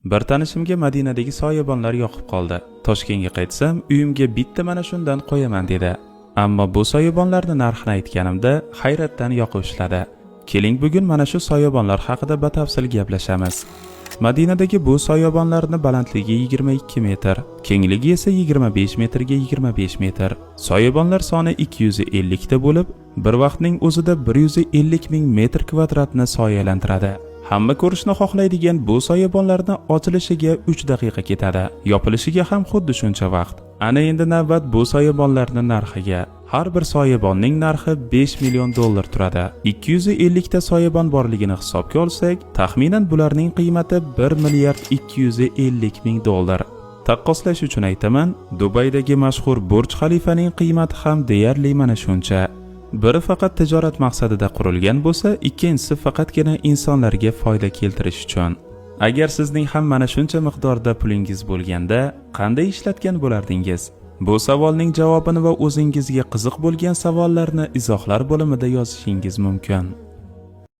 Bir tanishimga Madinadagi soyabonlar yoqib qoldi. Toshkentga qaytsam, uyimga bitta mana shundan qo'yaman dedi. Ammo bu soyabonlarning narxini aytganimda hayratdan yoqib ushladi. Keling bugun mana shu soyabonlar haqida batafsil gaplashamiz. Madinadagi bu soyabonlarning balandligi 22 metr, kengligi esa 25 metrga 25 metr. Soyabonlar soni 250 ta bo'lib, bir vaqtning o'zida 150 ming metr kvadratni soyalantiradi. Hamma ko'rishni xohlaydigan bu soyabonlarning ochilishiga 3 daqiqa ketadi, yopilishiga ham xuddi shuncha vaqt. Ana endi navbat bu soyabonlarning narxiga. Har bir soyabonning narxi 5 million dollar turadi. 250 ta soyabon borligini hisobga olsak, taxminan bularning qiymati 1 milliard 250 ming dollar. Taqqoslash uchun aytaman, Dubaydagi mashhur Burj Xalifaning qiymati ham deyarli mana shuncha. Biri faqat tijorat maqsadida qurilgan bo'lsa, ikkinchisi faqatgina insonlarga foyda keltirish uchun. Agar sizning ham mana shuncha miqdorda pulingiz bo'lganda, qanday ishlatgan bo'lardingiz? Bu savolning javobini va o'zingizga qiziq bo'lgan savollarni izohlar bo'limida yozishingiz mumkin.